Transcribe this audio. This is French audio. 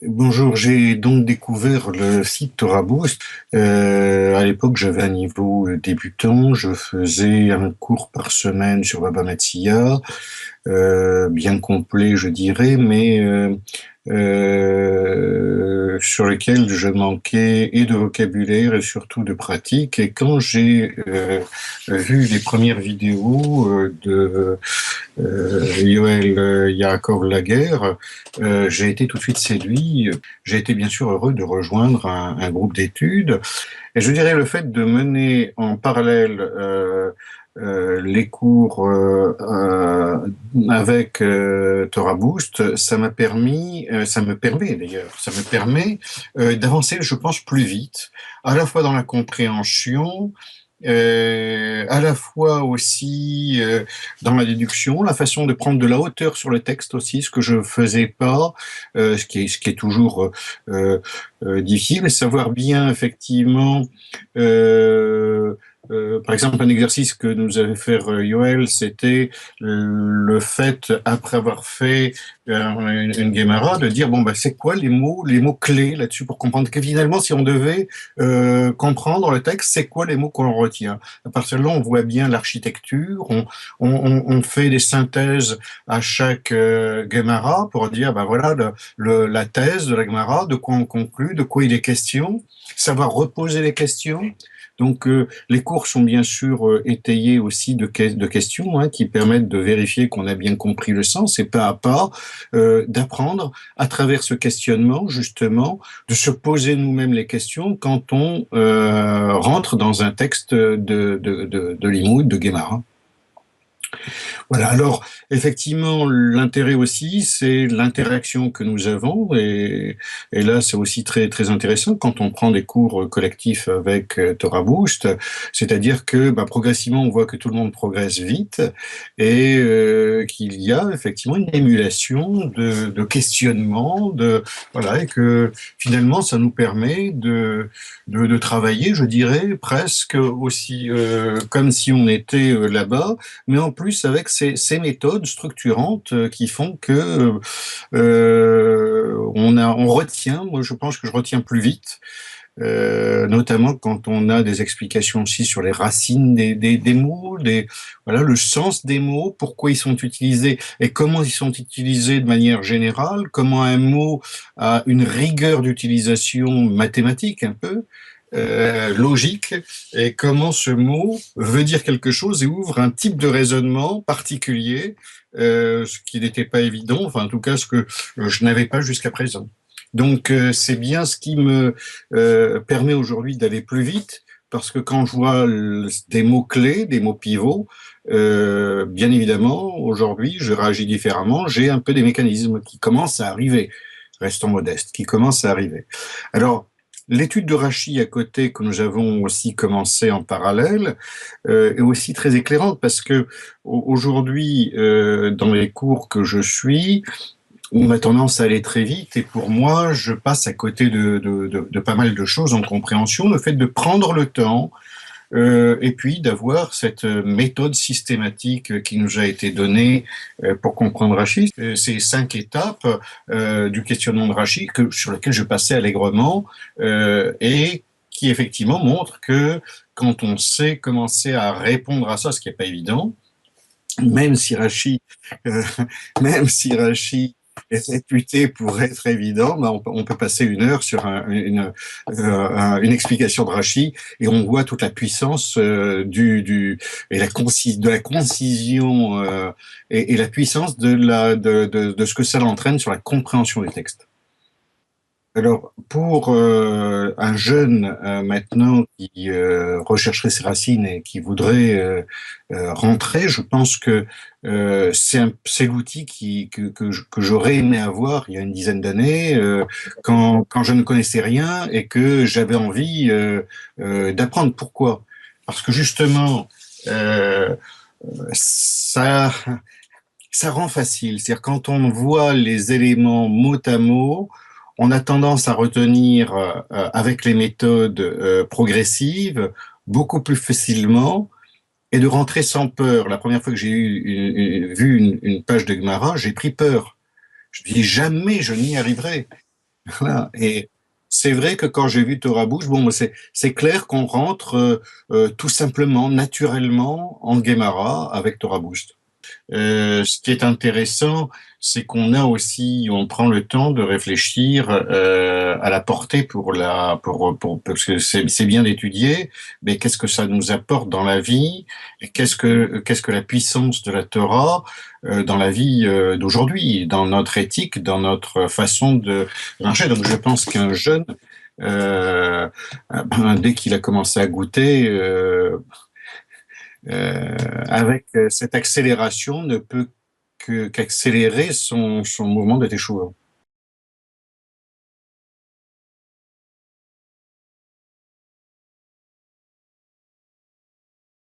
Bonjour, j'ai donc découvert le site ToraBoost. À l'époque, j'avais un niveau débutant. Je faisais un cours par semaine sur Baba Metzia, bien complet, je dirais, mais sur lequel je manquais et de vocabulaire et surtout de pratique. Et quand j'ai vu les premières vidéos de Yoel Yaakov Laguerre, j'ai été tout de suite séduit. J'ai été bien sûr heureux de rejoindre un groupe d'études. Et je dirais le fait de mener en parallèle les cours avec Torah Boost, ça me permet d'ailleurs, ça me permet d'avancer, je pense, plus vite, à la fois dans la compréhension, à la fois aussi dans la déduction, la façon de prendre de la hauteur sur le texte aussi, ce que je faisais pas, ce qui est toujours difficile, et savoir bien effectivement par exemple, un exercice que nous avait fait Yoel, c'était le fait, après avoir fait une Guémara, de dire bon ben c'est quoi les mots clés là-dessus pour comprendre que finalement, si on devait comprendre le texte, c'est quoi les mots qu'on retient. À partir de là, on voit bien l'architecture, on fait des synthèses à chaque Guémara pour dire ben voilà la thèse de la Guémara, de quoi on conclut, de quoi il est question, savoir reposer les questions. Donc, les cours sont bien sûr étayés aussi de questions qui permettent de vérifier qu'on a bien compris le sens et pas à pas d'apprendre à travers ce questionnement justement de se poser nous-mêmes les questions quand on rentre dans un texte de Limoud, de Guémara. Voilà, alors effectivement, l'intérêt aussi, c'est l'interaction que nous avons, et là, c'est aussi très intéressant quand on prend des cours collectifs avec Torah Boost, c'est-à-dire que progressivement, on voit que tout le monde progresse vite et qu'il y a effectivement une émulation de questionnement, voilà, et que finalement, ça nous permet de travailler, je dirais, presque aussi comme si on était là-bas, mais en plus avec ces méthodes structurantes qui font que on retient, moi je pense que je retiens plus vite, notamment quand on a des explications aussi sur les racines des mots, voilà, le sens des mots, pourquoi ils sont utilisés et comment ils sont utilisés de manière générale, comment un mot a une rigueur d'utilisation mathématique un peu, logique, et comment ce mot veut dire quelque chose et ouvre un type de raisonnement particulier, ce qui n'était pas évident, enfin en tout cas ce que je n'avais pas jusqu'à présent. Donc c'est bien ce qui me permet aujourd'hui d'aller plus vite, parce que quand je vois des mots-clés, des mots pivots, bien évidemment, aujourd'hui, je réagis différemment, j'ai un peu des mécanismes qui commencent à arriver, restons modestes, qui commencent à arriver. Alors, l'étude de Rachi à côté, que nous avons aussi commencé en parallèle, est aussi très éclairante, parce que aujourd'hui, dans les cours que je suis, on a tendance à aller très vite, et pour moi, je passe à côté de pas mal de choses en compréhension. Le fait de prendre le temps, et puis d'avoir cette méthode systématique qui nous a été donnée pour comprendre Rachid. Ces 5 étapes du questionnement de Rachid sur lesquelles je passais allègrement, et qui effectivement montrent que quand on sait commencer à répondre à ça, ce qui n'est pas évident, même si Rachid, euh, même si Rachid est réputé pour être évident, on peut passer 1 heure sur une explication de Rachid, et on voit toute la puissance et de la concision, et la puissance de ce que ça entraîne sur la compréhension du texte. Alors, pour un jeune maintenant qui rechercherait ses racines et qui voudrait rentrer, je pense que c'est l'outil que j'aurais aimé avoir il y a une dizaine d'années, quand je ne connaissais rien et que j'avais envie d'apprendre. Pourquoi? Parce que justement, euh, ça, ça rend facile. C'est-à-dire quand on voit les éléments mot à mot, on a tendance à retenir avec les méthodes progressives beaucoup plus facilement, et de rentrer sans peur. La première fois que j'ai vu une page de Gemara, j'ai pris peur. Je me dis jamais je n'y arriverai. Voilà. Et c'est vrai que quand j'ai vu Torah Bouche, bon, c'est clair qu'on rentre tout simplement, naturellement, en Guémara avec Torah Bouche. Ce qui est intéressant, c'est qu'on a aussi, on prend le temps de réfléchir à la portée parce que c'est bien d'étudier, mais qu'est-ce que ça nous apporte dans la vie, et qu'est-ce que la puissance de la Torah dans la vie d'aujourd'hui, dans notre éthique, dans notre façon de marcher. Donc je pense qu'un jeune, dès qu'il a commencé à goûter, avec cette accélération, ne peut qu'accélérer son mouvement de teshuva.